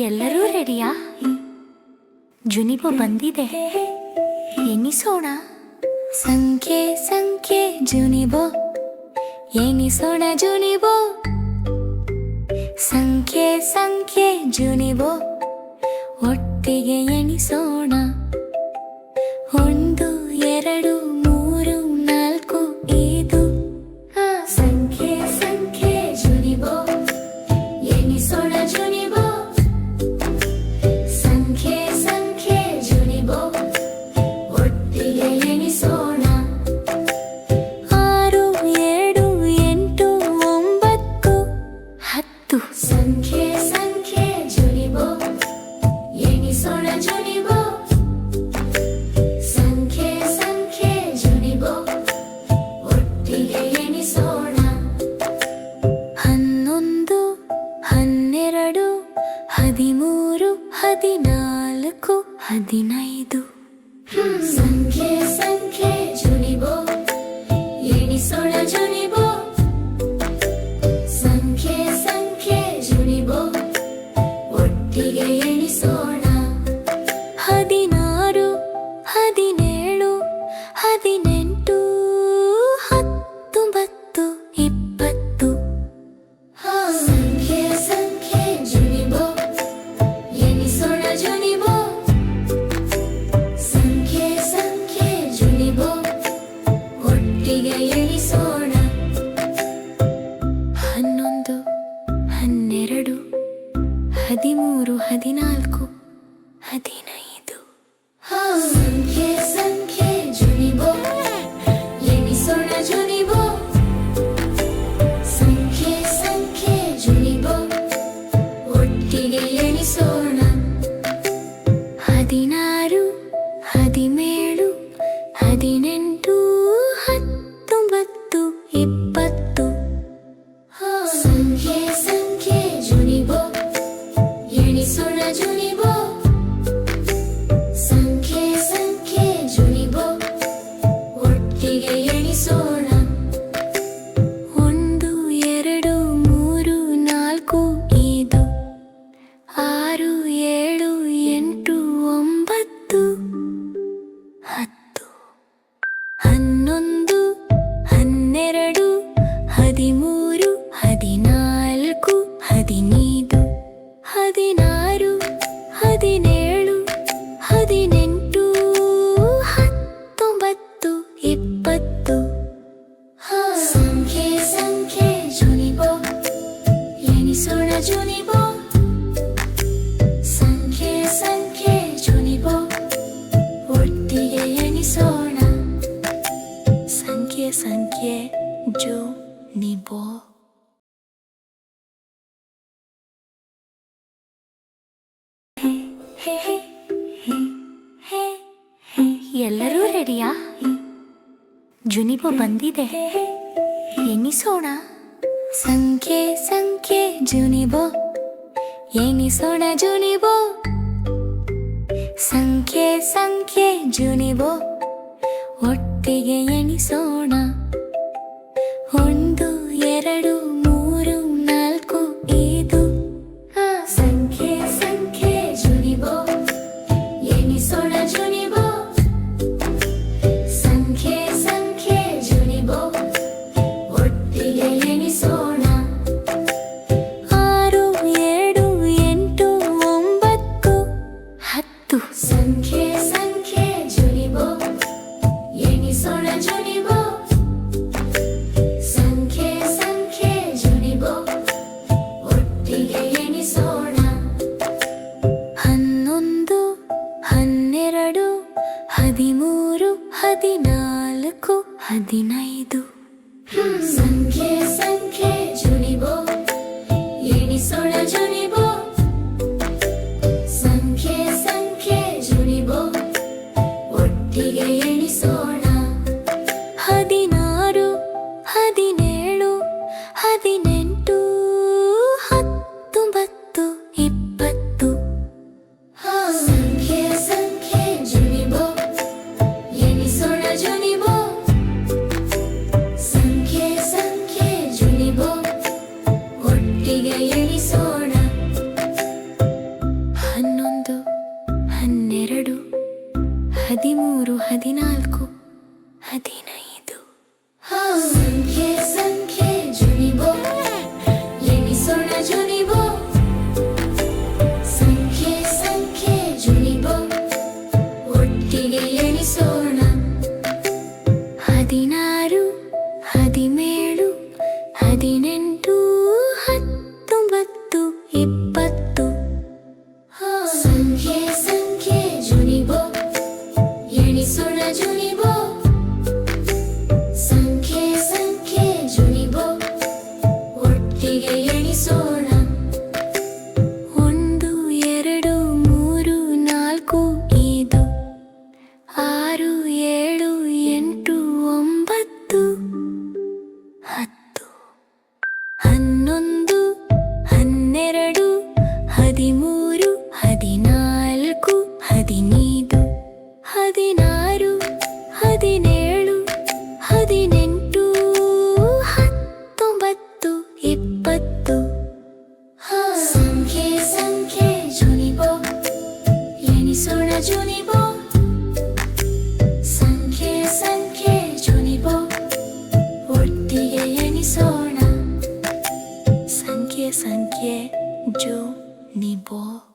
ಎಲ್ಲರೂ ರೆಡಿಯಾ? ಜುನಿಬೋ ಬಂದಿದೆ, ಎನಿಸೋಣ. ಸಂಖ್ಯೆ ಸಂಖ್ಯೆ ಜುನಿಬೋ, ಎನಿಸೋಣ ಜುನಿಬೋ. ಸಂಖ್ಯೆ ಸಂಖ್ಯೆ ಜುನಿಬೋ, ಒಟ್ಟಿಗೆ ಎನಿಸೋಣ. 1 2 3 4 5. ಸಂಖ್ಯೆ ಸಂಖ್ಯೆ ಜುನಿಬೋ, ಎನಿಸೋಣ ಜುನಿಬೋ. ಸಂಖ್ಯೆ ಸಂಖ್ಯೆ ಜುನಿಬೋ, ಒಟ್ಟಿಗೆ ಎನಿಸೋಣ. 6 7 8 9 10. ಸಂಖ್ಯೆ ಸಂಖ್ಯೆ ಜುನಿಬೋ, ಎನಿಸೋಣ ಜುನಿಬೋ. ಸಂಖ್ಯೆ ಸಂಖ್ಯೆ ಜುನಿಬೋ, ಒಟ್ಟಿಗೆ ಎನಿಸೋಣ. 11 12 13 14 15. ಸಂಖ್ಯೆ ಸಂಖ್ಯೆ ಜುನಿಬೋ, ಎನಿಸೋಣ ಜುನಿಬೋ. ಸಂಖ್ಯೆ ಸಂಖ್ಯೆ ಜುನಿಬೋ, ಒಟ್ಟಿಗೆ ಎನಿಸೋಣ. 16 17 18 19 20. ಸಂಖ್ಯೆ ಸಂಖ್ಯೆ ಜುನಿಬೋ, ಎನಿಸೋಣ ಜುನಿಬೋ. ಸಂಖ್ಯೆ ಸಂಖ್ಯೆ ಜುನಿಬೋ, ಒಟ್ಟಿಗೆ ಎನಿಸೋಣ. 11 12 13 14 15. ಸಂಖ್ಯೆ ಸಂಖ್ಯೆ ಜುನಿಬೋ, ಎನಿಸೋಣ ಜುನಿಬೋ. ಸಂಖ್ಯೆ ಸಂಖ್ಯೆ ಜುನಿಬೋ, ಒಟ್ಟಿಗೆ ಎನಿಸೋಣ. 16 17 18 19 20. ಸಂಖ್ಯೆ ಸಂಖ್ಯೆ ಜುನಿಬೋ, ಎನಿಸೋಣ ಜುನಿಬೋ. ಸಂಖ್ಯೆ ಸಂಖ್ಯೆ ಜುನಿಬೋ, ಒಟ್ಟಿಗೆ ಎನಿಸೋಣ. 1 2 3 4 5 6 7 8 9 10. 11 12 13 14 15 16 17 18 19 20. ಸಂಖ್ಯೆ ಸಂಖ್ಯೆ ಜುನಿಬೋ, ಎನಿಸೋಣ ಜುನಿಬೋ. ಸಂಖ್ಯೆ ಸಂಖ್ಯೆ ಜುನಿಬೋ, ಒಟ್ಟಿಗೆ ಎನಿಸೋಣ. ಸಂಖ್ಯೆ ಸಂಖ್ಯೆ ಜುನಿಬೋ. ಎಲ್ಲರೂ ರೆಡಿಯಾ? ಜುನಿಬೋ ಬಂದಿದೆ, ಎನಿಸೋಣ. ಸಂಖ್ಯೆ ಸಂಖ್ಯೆ ಜುನಿಬೋ, ಎನಿಸೋಣ ಜುನಿಬೋ. ಸಂಖ್ಯೆ ಸಂಖ್ಯೆ ಜುನಿಬೋ, ಒಟ್ಟಿಗೆ ಎನಿಸೋಣ. 1 2 3 4 5. ಸಂಖ್ಯೆ ಸಂಖ್ಯೆ ಜುನಿಬೋ, ಎನಿಸೋಣ ಜುನಿಬೋ. ಸಂಖ್ಯೆ ಸಂಖ್ಯೆ ಜುನಿಬೋ, ಒಟ್ಟಿಗೆ ಎನಿಸೋಣ. 6 7 8 9 10. ಸಂಖ್ಯೆ ಸಂಖ್ಯೆ ಜುನಿಬೋ, ಎನಿಸೋಣ ಜುನಿಬೋ. ಒಟ್ಟಿಗೆ ಎಣಿಸೋಣ. 1 2 3 4 5 6 7 8 9 10 11 12 13 14 15 16 17 18 19 20 ಸಂಖ್ಯೆ ಸಂಖ್ಯೆ ಜುನಿಬೋ ಎಣಿಸೋಣ ಜುನಿಬೋ. ಸಂಖ್ಯೆ ಸಂಖ್ಯೆ ಜುನಿಬೋ ಒಟ್ಟಿಗೆ ಎಣಿಸೋಣ. ಸಂಖ್ಯೆ ಸಂಖ್ಯೆ ಜುನಿಬೋ.